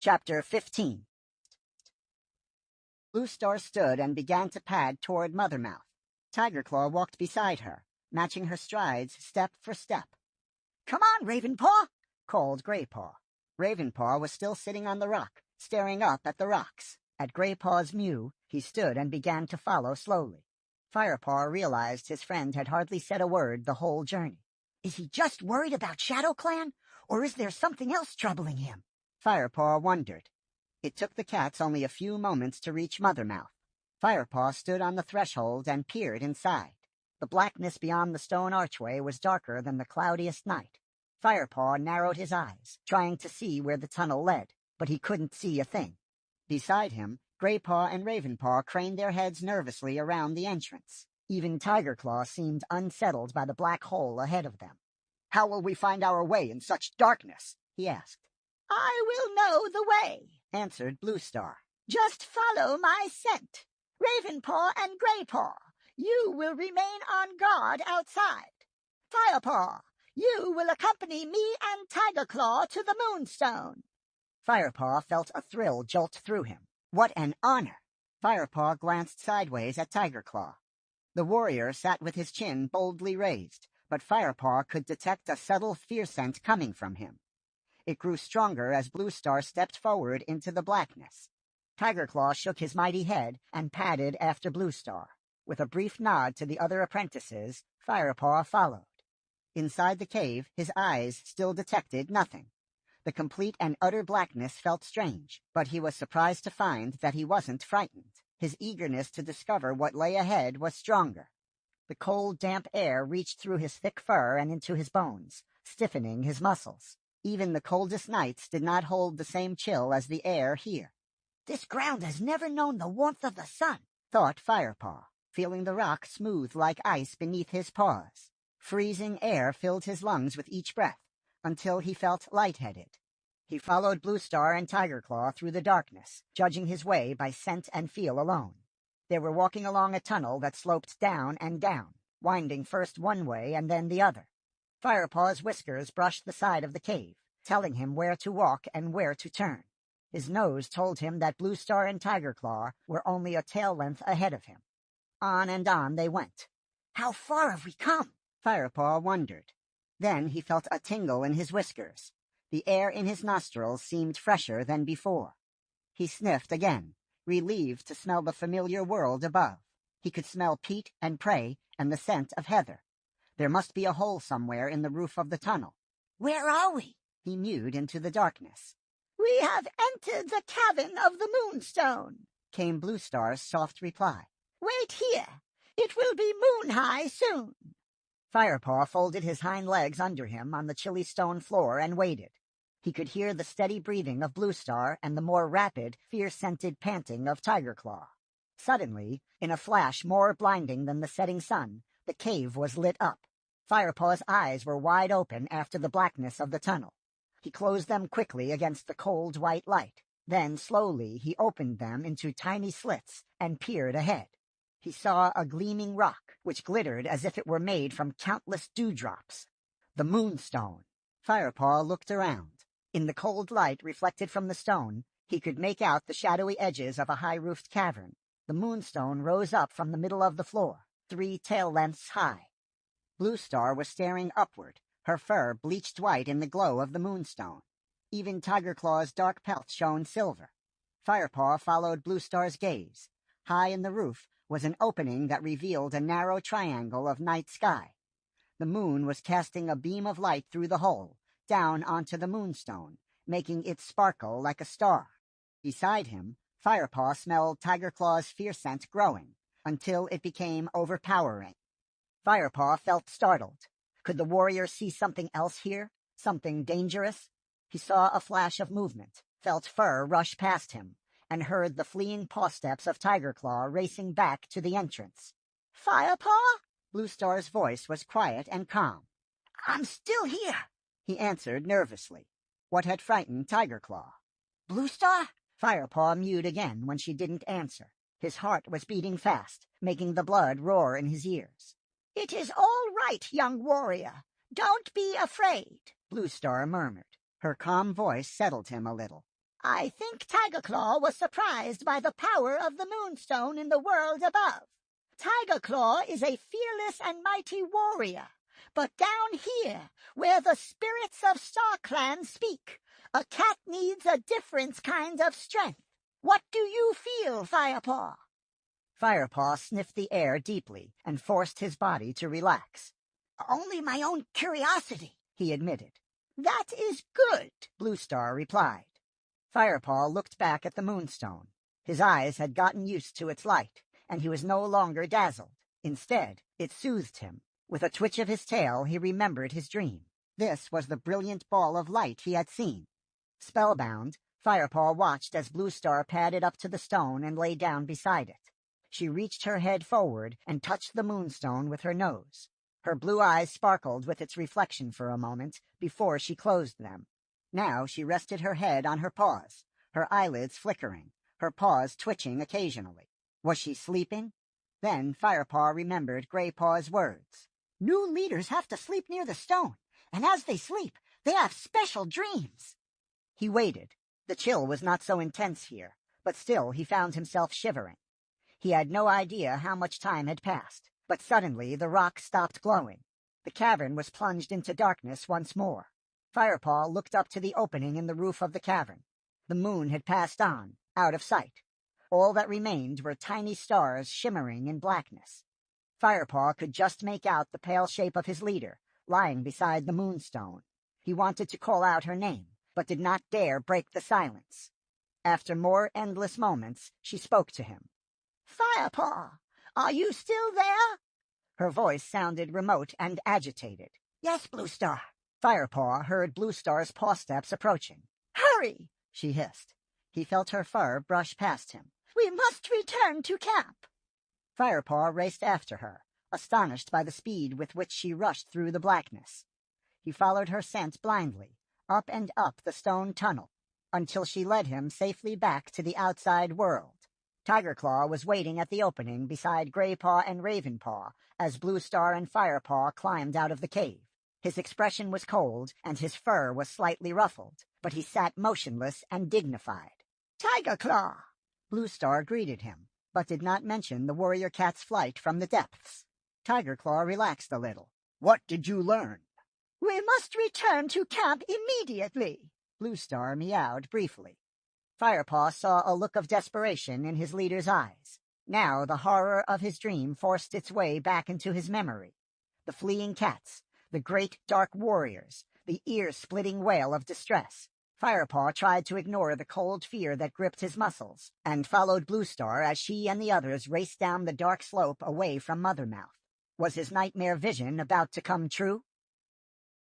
Chapter 15. Blue Star stood and began to pad toward Mothermouth. Tiger Claw walked beside her, matching her strides step for step. "Come on, Ravenpaw!" called Graypaw. Ravenpaw was still sitting on the rock, staring up at the rocks. At Graypaw's mew, he stood and began to follow slowly. Firepaw realized his friend had hardly said a word the whole journey. Is he just worried about ShadowClan, or is there something else troubling him? Firepaw wondered. It took the cats only a few moments to reach Mothermouth. Firepaw stood on the threshold and peered inside. The blackness beyond the stone archway was darker than the cloudiest night. Firepaw narrowed his eyes, trying to see where the tunnel led, but he couldn't see a thing. Beside him, Graypaw and Ravenpaw craned their heads nervously around the entrance. Even Tiger Claw seemed unsettled by the black hole ahead of them. "How will we find our way in such darkness?" he asked. "I will know the way," answered Blue Star. "Just follow my scent. Ravenpaw and Graypaw, you will remain on guard outside. Firepaw, you will accompany me and Tiger Claw to the Moonstone." Firepaw felt a thrill jolt through him. What an honor! Firepaw glanced sideways at Tiger Claw. The warrior sat with his chin boldly raised, but Firepaw could detect a subtle fear scent coming from him. It grew stronger as Blue Star stepped forward into the blackness. Tiger Claw shook his mighty head and padded after Blue Star. With a brief nod to the other apprentices, Firepaw followed. Inside the cave, his eyes still detected nothing. The complete and utter blackness felt strange, but he was surprised to find that he wasn't frightened. His eagerness to discover what lay ahead was stronger. The cold, damp air reached through his thick fur and into his bones, stiffening his muscles. Even the coldest nights did not hold the same chill as the air here. "This ground has never known the warmth of the sun," thought Firepaw, feeling the rock smooth like ice beneath his paws. Freezing air filled his lungs with each breath, until he felt lightheaded. He followed Blue Star and Tiger Claw through the darkness, judging his way by scent and feel alone. They were walking along a tunnel that sloped down and down, winding first one way and then the other. Firepaw's whiskers brushed the side of the cave, telling him where to walk and where to turn. His nose told him that Blue Star and Tiger Claw were only a tail length ahead of him. On and on they went. "How far have we come?" Firepaw wondered. Then he felt a tingle in his whiskers. The air in his nostrils seemed fresher than before. He sniffed again, relieved to smell the familiar world above. He could smell peat and prey and the scent of heather. There must be a hole somewhere in the roof of the tunnel. "Where are we?" He mewed into the darkness. "We have entered the cavern of the Moonstone," came Blue Star's soft reply. "Wait here. It will be moon-high soon." Firepaw folded his hind legs under him on the chilly stone floor and waited. He could hear the steady breathing of Blue Star and the more rapid, fear-scented panting of Tiger Claw. Suddenly, in a flash more blinding than the setting sun, the cave was lit up. Firepaw's eyes were wide open after the blackness of the tunnel. He closed them quickly against the cold white light. Then, slowly, he opened them into tiny slits and peered ahead. He saw a gleaming rock, which glittered as if it were made from countless dewdrops. The Moonstone. Firepaw looked around. In the cold light reflected from the stone, he could make out the shadowy edges of a high-roofed cavern. The Moonstone rose up from the middle of the floor, 3 tail lengths high. Blue Star was staring upward, her fur bleached white in the glow of the Moonstone. Even Tiger Claw's dark pelt shone silver. Firepaw followed Blue Star's gaze. High in the roof was an opening that revealed a narrow triangle of night sky. The moon was casting a beam of light through the hole, down onto the Moonstone, making it sparkle like a star. Beside him, Firepaw smelled Tiger Claw's fear scent growing, until it became overpowering. Firepaw felt startled. Could the warrior see something else here? Something dangerous? He saw a flash of movement, felt fur rush past him, and heard the fleeing paw steps of Tiger Claw racing back to the entrance. "Firepaw?" Blue Star's voice was quiet and calm. "I'm still here," he answered nervously. What had frightened Tiger Claw? "Blue Star?" Firepaw mewed again when she didn't answer. His heart was beating fast, making the blood roar in his ears. "It is all right, young warrior. Don't be afraid," Blue Star murmured. Her calm voice settled him a little. I think Tigerclaw was surprised by the power of the moonstone in the world above. Tigerclaw is a fearless and mighty warrior, but down here, where the spirits of StarClan speak, a cat needs a different kind of strength. What do you feel, Firepaw? Firepaw sniffed the air deeply and forced his body to relax. Only my own curiosity, he admitted. That is good, Bluestar replied. Firepaw looked back at the moonstone. His eyes had gotten used to its light, and he was no longer dazzled. Instead, it soothed him. With a twitch of his tail, he remembered his dream. This was the brilliant ball of light he had seen. Spellbound, Firepaw watched as Bluestar padded up to the stone and lay down beside it. She reached her head forward and touched the moonstone with her nose. Her blue eyes sparkled with its reflection for a moment before she closed them. Now she rested her head on her paws, her eyelids flickering, her paws twitching occasionally. Was she sleeping? Then Firepaw remembered Graypaw's words. New leaders have to sleep near the stone, and as they sleep, they have special dreams. He waited. The chill was not so intense here, but still he found himself shivering. He had no idea how much time had passed, but suddenly the rock stopped glowing. The cavern was plunged into darkness once more. Firepaw looked up to the opening in the roof of the cavern. The moon had passed on, out of sight. All that remained were tiny stars shimmering in blackness. Firepaw could just make out the pale shape of his leader, lying beside the moonstone. He wanted to call out her name, but did not dare break the silence. After more endless moments, she spoke to him. Firepaw, are you still there? Her voice sounded remote and agitated. Yes, Bluestar. Firepaw heard Bluestar's paw steps approaching. Hurry, she hissed. He felt her fur brush past him. We must return to camp. Firepaw raced after her, astonished by the speed with which she rushed through the blackness. He followed her scent blindly, up and up the stone tunnel, until she led him safely back to the outside world. Tigerclaw was waiting at the opening beside Graypaw and Ravenpaw as Bluestar and Firepaw climbed out of the cave. His expression was cold, and his fur was slightly ruffled, but he sat motionless and dignified. Tigerclaw! Bluestar greeted him, but did not mention the warrior cat's flight from the depths. Tigerclaw relaxed a little. What did you learn? We must return to camp immediately, Bluestar meowed briefly. Firepaw saw a look of desperation in his leader's eyes. Now the horror of his dream forced its way back into his memory. The fleeing cats, the great dark warriors, the ear-splitting wail of distress. Firepaw tried to ignore the cold fear that gripped his muscles, and followed Bluestar as she and the others raced down the dark slope away from Mothermouth. Was his nightmare vision about to come true?